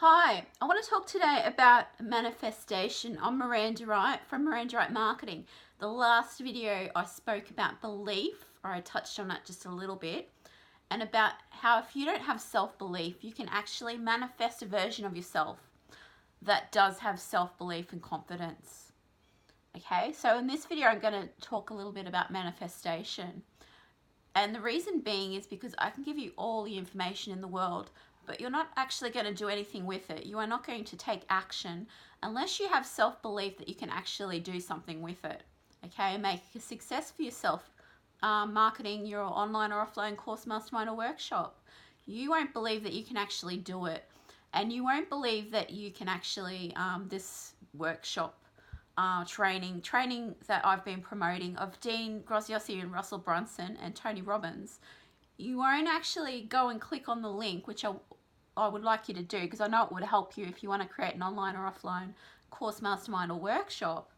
Hi, I want to talk today about manifestation. I'm Miranda Wright from Miranda Wright Marketing. The last video I spoke about belief, or I touched on it just a little bit, and about how if you don't have self-belief, you can actually manifest a version of yourself that does have self-belief and confidence. Okay, so in this video I'm going to talk a little bit about manifestation. And the reason being is because I can give you all the information in the world, but you're not actually going to do anything with it. You are not going to take action unless you have self-belief that you can actually do something with it. Okay, make a success for yourself, marketing your online or offline course, mastermind or workshop. You won't believe that you can actually do it. And you won't believe that you can actually, this workshop training that I've been promoting of Dean Graziosi and Russell Brunson and Tony Robbins, you won't actually go and click on the link, which I would like you to do, because I know it would help you if you want to create an online or offline course, mastermind or workshop.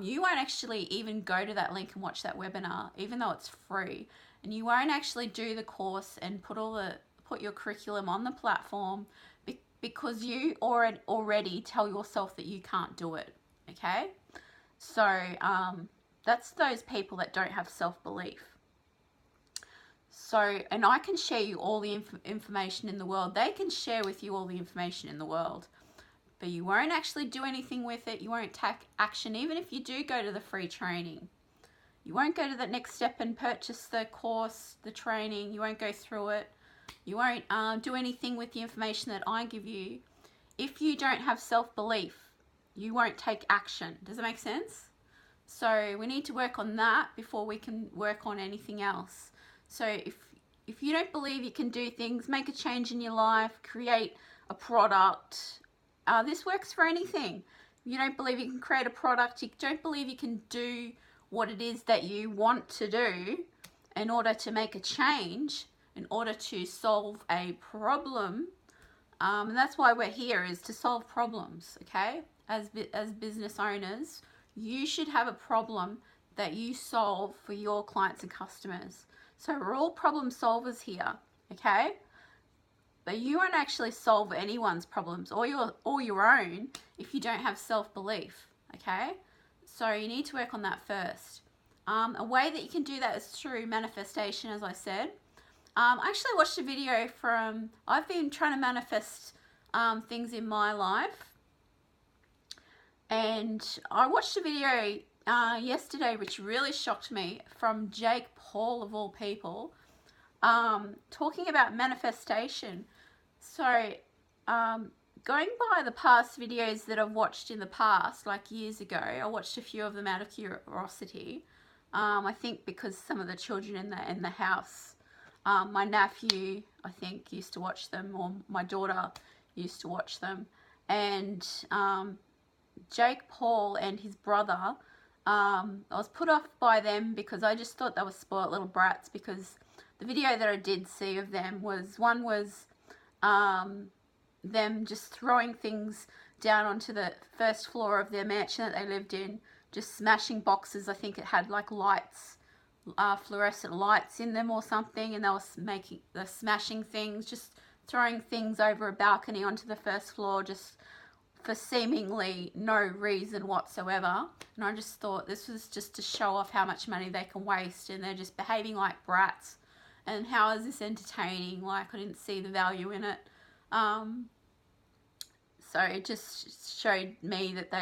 You won't actually even go to that link and watch that webinar, even though it's free. And you won't actually do the course and put your curriculum on the platform because you already tell yourself that you can't do it. Okay, so that's those people that don't have self-belief. So, and I can share you all the information in the world. They can share with you all the information in the world, but you won't actually do anything with it. You won't take action, even if you do go to the free training. You won't go to the next step and purchase the course, the training. You won't go through it. You won't do anything with the information that I give you. If you don't have self-belief, you won't take action. Does it make sense? So we need to work on that before we can work on anything else. So if you don't believe you can do things, make a change in your life, create a product, this works for anything. If you don't believe you can create a product, you don't believe you can do what it is that you want to do in order to make a change, in order to solve a problem, and that's why we're here, is to solve problems, okay? As business owners, you should have a problem that you solve for your clients and customers. So we're all problem solvers here, okay? But you won't actually solve anyone's problems or your own if you don't have self-belief, okay? So you need to work on that first. A way that you can do that is through manifestation, as I said. I actually watched a video from, I've been trying to manifest things in my life. And I watched a video yesterday which really shocked me, from Jake Paul of all people, talking about manifestation. So going by the past videos that I've watched in the past, like years ago, I watched a few of them out of curiosity. I think because some of the children in the house, my nephew, I think, used to watch them, or my daughter used to watch them. And Jake Paul and his brother, I was put off by them because I just thought they were spoiled little brats, because the video that I did see of them was, one was them just throwing things down onto the first floor of their mansion that they lived in, just smashing boxes. I think it had like lights, fluorescent lights in them or something, and they're smashing things, just throwing things over a balcony onto the first floor, just for seemingly no reason whatsoever. And I just thought this was just to show off how much money they can waste, and they're just behaving like brats. And how is this entertaining? Like, I didn't see the value in it. So it just showed me that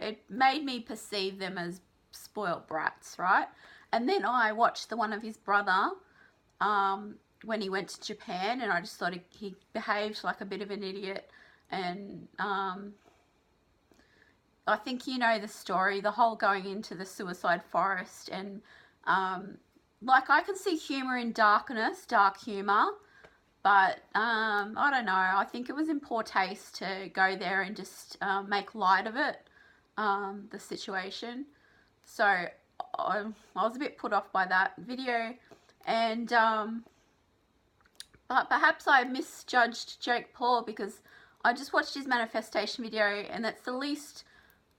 it made me perceive them as spoiled brats, right? And then I watched the one of his brother when he went to Japan, and I just thought he behaved like a bit of an idiot. And I think you know the story, the whole going into the suicide forest. And like, I can see humour in darkness, dark humour, but I don't know, I think it was in poor taste to go there and just make light of it, the situation. So I was a bit put off by that video. And but perhaps I misjudged Jake Paul, because I just watched his manifestation video, and that's the least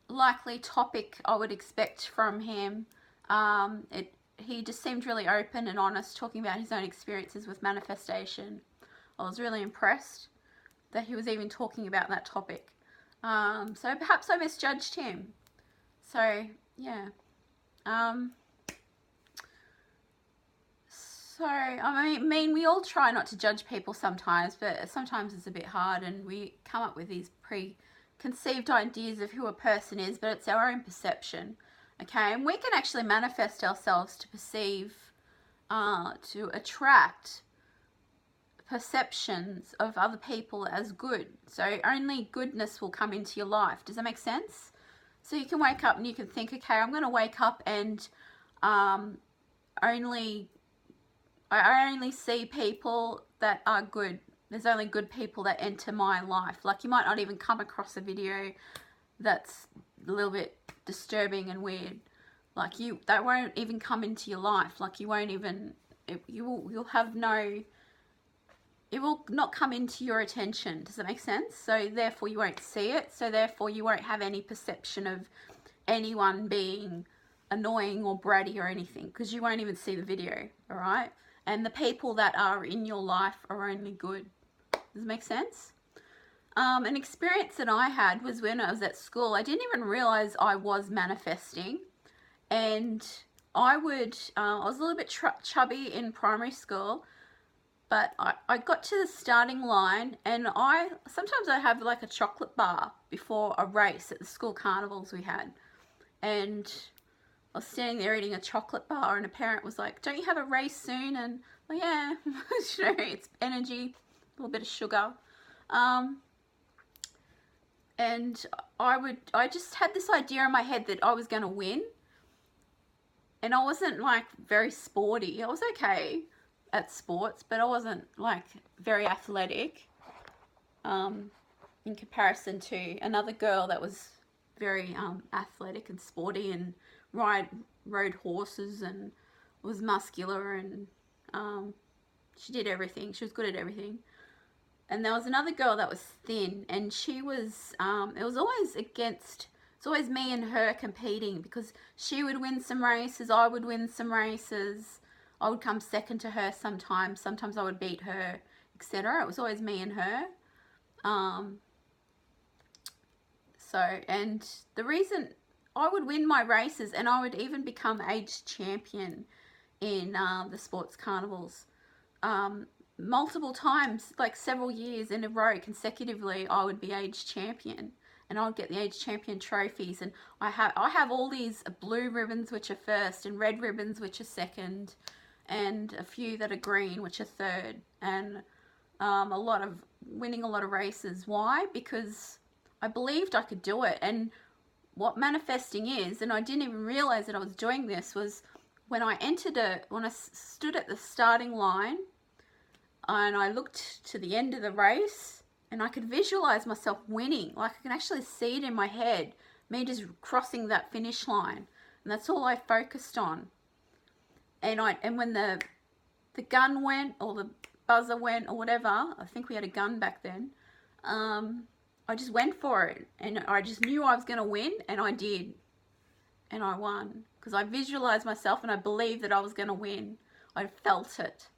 likely topic I would expect from him. He just seemed really open and honest, talking about his own experiences with manifestation. I was really impressed. that he was even talking about that topic. So perhaps I misjudged him. So, yeah. So, I mean, we all try not to judge people sometimes, but sometimes it's a bit hard, and we come up with these preconceived ideas of who a person is, but it's our own perception, okay? And we can actually manifest ourselves to perceive, to attract perceptions of other people as good. So only goodness will come into your life. Does that make sense? So you can wake up and you can think, okay, I'm going to wake up and I only see people that are good. There's only good people that enter my life. Like, you might not even come across a video that's a little bit disturbing and weird. Like, that won't even come into your life. Like, you won't even, you'll have no, it will not come into your attention. Does that make sense? So therefore you won't see it. So therefore you won't have any perception of anyone being annoying or bratty or anything, because you won't even see the video, all right? And the people that are in your life are only good. Does it make sense? An experience that I had was when I was at school. I didn't even realize I was manifesting, and I was a little bit chubby in primary school, but I got to the starting line, and sometimes I have like a chocolate bar before a race at the school carnivals we had, and I was standing there eating a chocolate bar, and a parent was like, "Don't you have a race soon?" And well, yeah, you know, it's energy, a little bit of sugar. And I just had this idea in my head that I was going to win. And I wasn't like very sporty. I was okay at sports, but I wasn't like very athletic in comparison to another girl that was very athletic and sporty and rode horses and was muscular, and she did everything. She was good at everything. And there was another girl that was thin, and she was it was always me and her competing, because she would win some races, I would win some races, I would come second to her sometimes I would beat her, etc. It was always me and her. And the reason I would win my races, and I would even become age champion in the sports carnivals multiple times, like several years in a row consecutively. I would be age champion, and I would get the age champion trophies, and I have all these blue ribbons which are first, and red ribbons which are second, and a few that are green which are third, and winning a lot of races. Why? Because I believed I could do it. And what manifesting is, and I didn't even realize that I was doing this, was when I stood at the starting line and I looked to the end of the race, and I could visualize myself winning. Like, I can actually see it in my head, me just crossing that finish line, and that's all I focused on. And when the gun went, or the buzzer went, or whatever, I think we had a gun back then, I just went for it, and I just knew I was going to win, and I did, and I won, because I visualized myself and I believed that I was going to win. I felt it.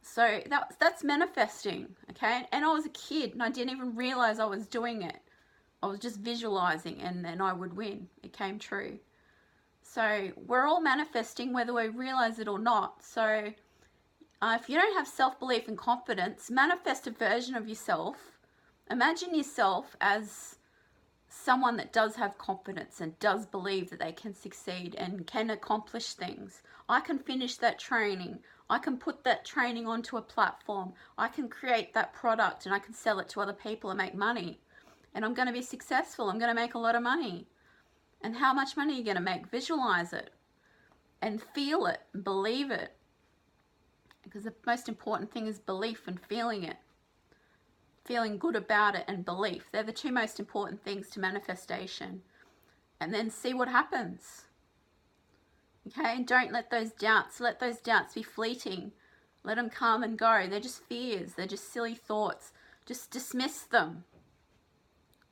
So that's manifesting, okay? And I was a kid, and I didn't even realize I was doing it. I was just visualizing, and then I would win. It came true. So we're all manifesting, whether we realize it or not. So if you don't have self-belief and confidence, manifest a version of yourself. Imagine yourself as someone that does have confidence and does believe that they can succeed and can accomplish things. I can finish that training. I can put that training onto a platform. I can create that product, and I can sell it to other people and make money. And I'm going to be successful. I'm going to make a lot of money. And how much money are you going to make? Visualize it and feel it and believe it. Because the most important thing is belief and feeling it. Feeling good about it and belief. They're the two most important things to manifestation. And then see what happens. Okay, and don't let those doubts be fleeting. Let them come and go. They're just fears. They're just silly thoughts. Just dismiss them.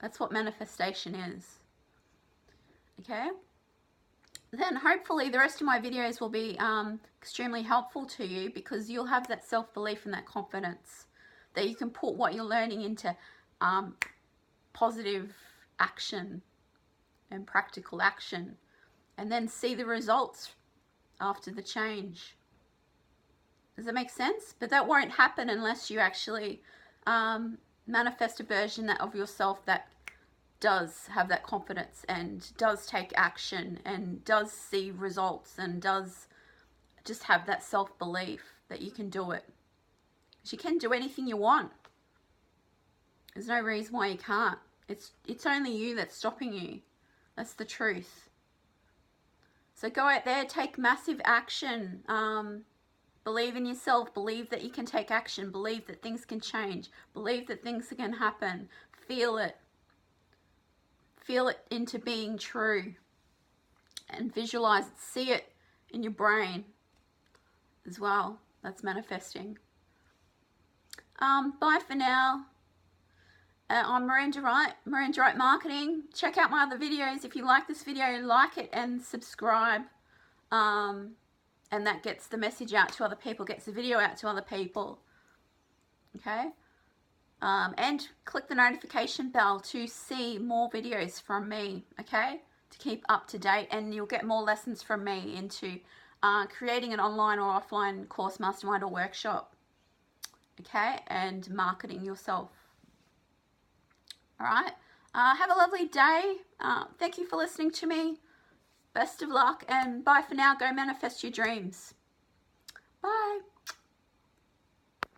That's what manifestation is. Okay? Then hopefully the rest of my videos will be extremely helpful to you, because you'll have that self-belief and that confidence. that you can put what you're learning into positive action and practical action, and then see the results after the change. Does that make sense? But that won't happen unless you actually manifest a version of yourself that does have that confidence and does take action and does see results and does just have that self-belief that you can do it. You can do anything you want. There's no reason why you can't. It's only you that's stopping you. That's the truth. So go out there, take massive action. Believe in yourself. Believe that you can take action. Believe that things can change. Believe that things can happen. Feel it. Feel it into being true. And visualize it. See it in your brain as well. That's manifesting. Bye for now. I'm Miranda Wright, Miranda Wright Marketing. Check out my other videos. If you like this video, like it and subscribe. And that gets the message out to other people, gets the video out to other people. Okay? And click the notification bell to see more videos from me, okay? To keep up to date, and you'll get more lessons from me into creating an online or offline course, mastermind, or workshop, okay? And marketing yourself. All right? Have a lovely day. Thank you for listening to me. Best of luck, and bye for now. Go manifest your dreams. Bye.